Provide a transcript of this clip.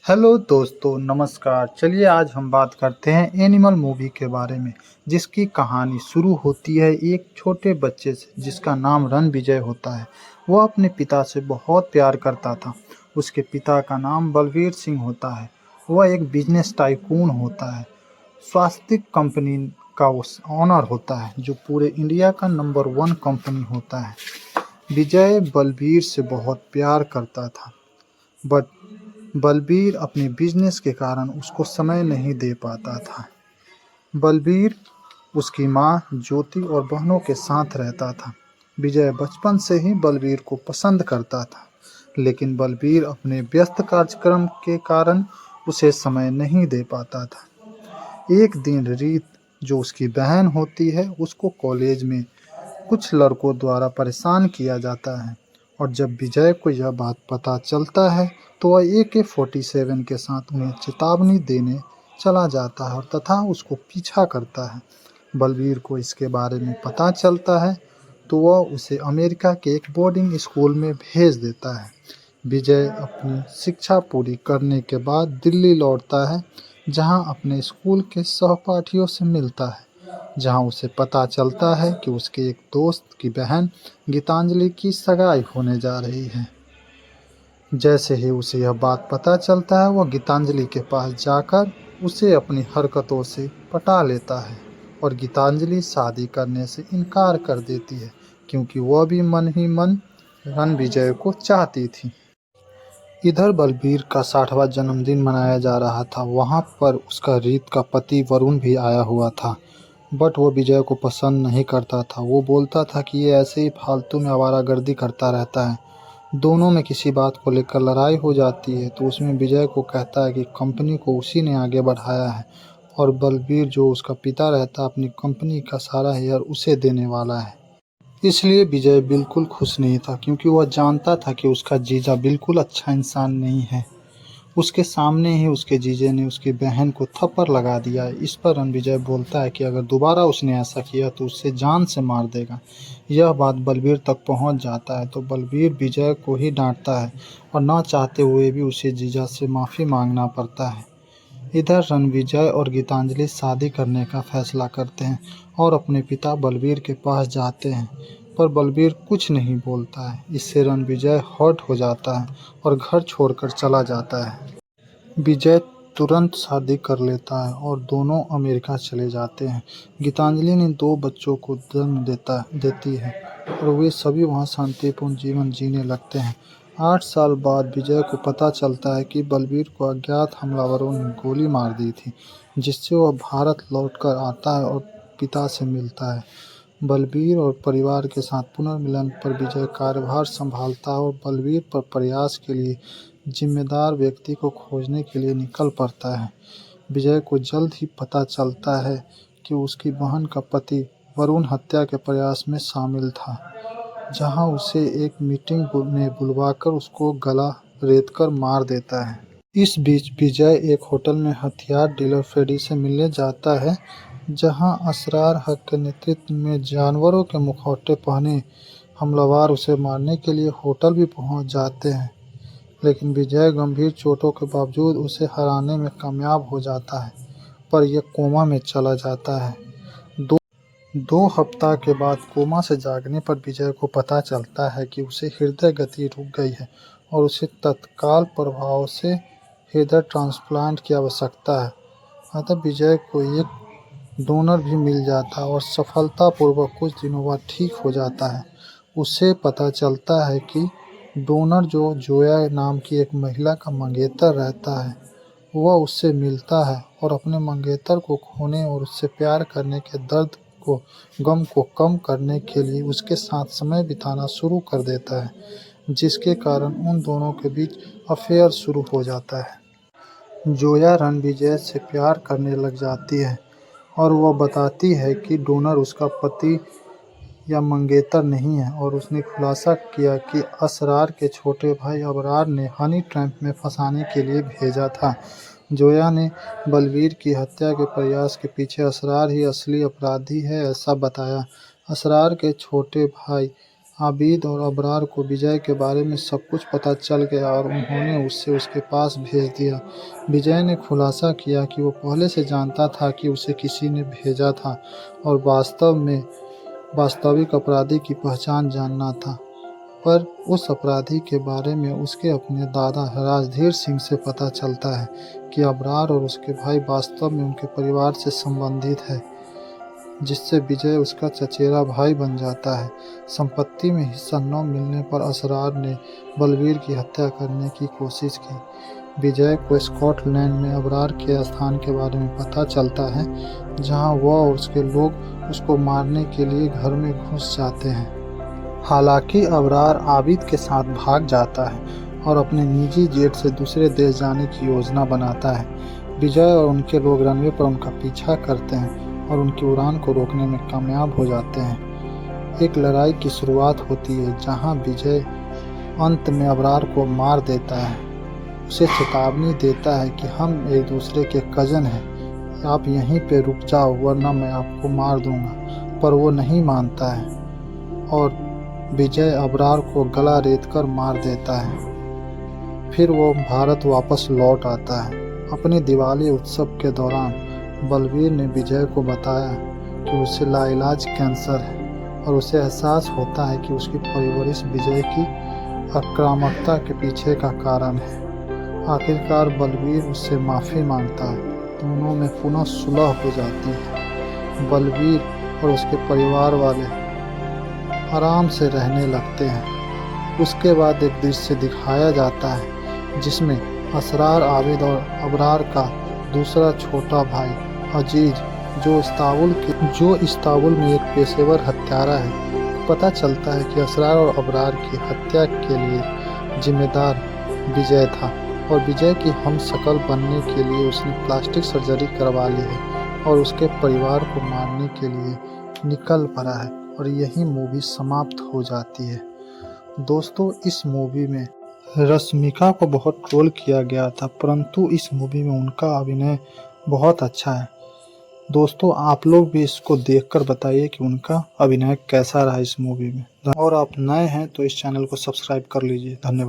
Hello दोस्तों, नमस्कार। चलिए आज हम बात करते हैं एनिमल मूवी के बारे में, जिसकी कहानी शुरू होती है एक छोटे बच्चे से जिसका नाम रणविजय होता है। वह अपने पिता से बहुत प्यार करता था। उसके पिता का नाम बलवीर सिंह होता है। वह एक बिजनेस टाइकून होता है। स्वास्तिक कंपनी का वो ऑनर होता है, जो पूरे इंडिया का नंबर 1 कंपनी होता है। विजय बलबीर से बहुत प्यार करता था, बट बलबीर अपने बिजनेस के कारण उसको समय नहीं दे पाता था। बलबीर उसकी माँ ज्योति और बहनों के साथ रहता था। विजय बचपन से ही बलबीर को पसंद करता था, लेकिन बलबीर अपने व्यस्त कार्यक्रम के कारण उसे समय नहीं दे पाता था। एक दिन रीत, जो उसकी बहन होती है, उसको कॉलेज में कुछ लड़कों द्वारा परेशान किया जाता है, और जब विजय को यह बात पता चलता है तो वह AK-47 के साथ उन्हें चेतावनी देने चला जाता है और तथा उसको पीछा करता है। बलबीर को इसके बारे में पता चलता है तो वह उसे अमेरिका के एक बोर्डिंग स्कूल में भेज देता है। विजय अपनी शिक्षा पूरी करने के बाद दिल्ली लौटता है, जहां अपने स्कूल के सहपाठियों से मिलता है, जहां उसे पता चलता है कि उसके एक दोस्त की बहन गीतांजलि की सगाई होने जा रही है। जैसे ही उसे यह बात पता चलता है, वह गीतांजलि के पास जाकर उसे अपनी हरकतों से पटा लेता है और गीतांजलि शादी करने से इनकार कर देती है, क्योंकि वह भी मन ही मन रणविजय को चाहती थी। इधर बलबीर का 60वां जन्मदिन मनाया जा रहा था। वहाँ पर उसका रीत का पति वरुण भी आया हुआ था, बट वो विजय को पसंद नहीं करता था। वो बोलता था कि ये ऐसे ही फालतू में आवारागर्दी करता रहता है। दोनों में किसी बात को लेकर लड़ाई हो जाती है, तो उसमें विजय को कहता है कि कंपनी को उसी ने आगे बढ़ाया है, और बलबीर, जो उसका पिता रहता है, अपनी कंपनी का सारा शेयर उसे देने वाला है। इसलिए विजय बिल्कुल खुश नहीं था, क्योंकि वह जानता था कि उसका जीजा बिल्कुल अच्छा इंसान नहीं है। उसके सामने ही उसके जीजे ने उसकी बहन को थप्पड़ लगा दिया। इस पर रणविजय बोलता है कि अगर दोबारा उसने ऐसा किया तो उसे जान से मार देगा। यह बात बलबीर तक पहुंच जाता है, तो बलबीर विजय को ही डांटता है और ना चाहते हुए भी उसे जीजा से माफ़ी मांगना पड़ता है। इधर रणविजय और गीतांजलि शादी करने का फैसला करते हैं और अपने पिता बलबीर के पास जाते हैं, पर बलबीर कुछ नहीं बोलता है। इससे रणविजय हर्ट हो जाता है और घर छोड़कर चला जाता है। विजय तुरंत शादी कर लेता है और दोनों अमेरिका चले जाते हैं। गीतांजलि ने 2 बच्चों को जन्म देती है और वे सभी वहाँ शांतिपूर्ण जीवन जीने लगते हैं। 8 साल बाद विजय को पता चलता है कि बलबीर को अज्ञात हमलावरों ने गोली मार दी थी, जिससे वह भारत लौटकर आता है और पिता से मिलता है। बलबीर और परिवार के साथ पुनर्मिलन पर विजय कार्यभार संभालता है और बलबीर पर प्रयास के लिए जिम्मेदार व्यक्ति को खोजने के लिए निकल पड़ता है। विजय को जल्द ही पता चलता है कि उसकी बहन का पति वरुण हत्या के प्रयास में शामिल था, जहां उसे एक मीटिंग में बुलवाकर उसको गला रेतकर मार देता है। इस बीच विजय एक होटल में हथियार डीलर फ्रेडी से मिलने जाता है, जहां असरार हक के नेतृत्व में जानवरों के मुखौटे पहने हमलावर उसे मारने के लिए होटल भी पहुंच जाते हैं, लेकिन विजय गंभीर चोटों के बावजूद उसे हराने में कामयाब हो जाता है, पर यह कोमा में चला जाता है। 2 हफ्ता के बाद कोमा से जागने पर विजय को पता चलता है कि उसे हृदय गति रुक गई है और उसे तत्काल प्रभाव से हृदय ट्रांसप्लांट की आवश्यकता है। अतः विजय को एक डोनर भी मिल जाता है और सफलतापूर्वक कुछ दिनों बाद ठीक हो जाता है। उसे पता चलता है कि डोनर, जो जोया नाम की एक महिला का मंगेतर रहता है, वह उससे मिलता है और अपने मंगेतर को खोने और उससे प्यार करने के गम को कम करने के लिए उसके साथ समय बिताना शुरू कर देता है, जिसके कारण उन दोनों के बीच अफेयर शुरू हो जाता है। जोया रणविजय से प्यार करने लग जाती है और वह बताती है कि डोनर उसका पति या मंगेतर नहीं है, और उसने खुलासा किया कि असरार के छोटे भाई अबरार ने हनी ट्रैप में फंसाने के लिए भेजा था। जोया ने बलबीर की हत्या के प्रयास के पीछे असरार ही असली अपराधी है, ऐसा बताया। असरार के छोटे भाई आबिद और अबरार को विजय के बारे में सब कुछ पता चल गया और उन्होंने उसे उसके पास भेज दिया। विजय ने खुलासा किया कि वो पहले से जानता था कि उसे किसी ने भेजा था और वास्तविक अपराधी की पहचान जानना था, पर उस अपराधी के बारे में उसके अपने दादा राजधीर सिंह से पता चलता है कि अबरार और उसके भाई वास्तव में उनके परिवार से संबंधित है, जिससे विजय उसका चचेरा भाई बन जाता है। संपत्ति में हिस्सा न मिलने पर असरार ने बलवीर की हत्या करने की कोशिश की। विजय को स्कॉटलैंड में अबरार के स्थान के बारे में पता चलता है, जहां वह और उसके लोग उसको मारने के लिए घर में घुस जाते हैं। हालांकि अबरार आबिद के साथ भाग जाता है और अपने निजी जेट से दूसरे देश जाने की योजना बनाता है। विजय और उनके लोग रनवे पर उनका पीछा करते हैं और उनकी उड़ान को रोकने में कामयाब हो जाते हैं। एक लड़ाई की शुरुआत होती है जहां विजय अंत में अबरार को मार देता है। उसे चेतावनी देता है कि हम एक दूसरे के कजन हैं, आप यहीं पे रुक जाओ वरना मैं आपको मार दूंगा, पर वो नहीं मानता है और विजय अबरार को गला रेतकर मार देता है। फिर वो भारत वापस लौट आता है। अपने दिवाली उत्सव के दौरान बलवीर ने विजय को बताया कि उसे लाइलाज कैंसर है और उसे एहसास होता है कि उसकी परवरिश विजय की आक्रामकता के पीछे का कारण है। आखिरकार बलवीर उससे माफ़ी मांगता है, दोनों में पुनः सुलह हो जाती है। बलवीर और उसके परिवार वाले आराम से रहने लगते हैं। उसके बाद एक दृश्य दिखाया जाता है जिसमें असरार, आबिद और अबरार का दूसरा छोटा भाई अजीज, जो इस्तांबुल में एक पेशेवर हत्यारा है, पता चलता है कि असरार और अबरार की हत्या के लिए जिम्मेदार विजय था और विजय की हमशक्ल बनने के लिए उसने प्लास्टिक सर्जरी करवा ली है और उसके परिवार को मारने के लिए निकल पड़ा है और यही मूवी समाप्त हो जाती है। दोस्तों, इस मूवी में रश्मिका को बहुत ट्रोल किया गया था, परंतु इस मूवी में उनका अभिनय बहुत अच्छा है। दोस्तों, आप लोग भी इसको देखकर बताइए कि उनका अभिनय कैसा रहा इस मूवी में। और आप नए हैं तो इस चैनल को सब्सक्राइब कर लीजिए। धन्यवाद।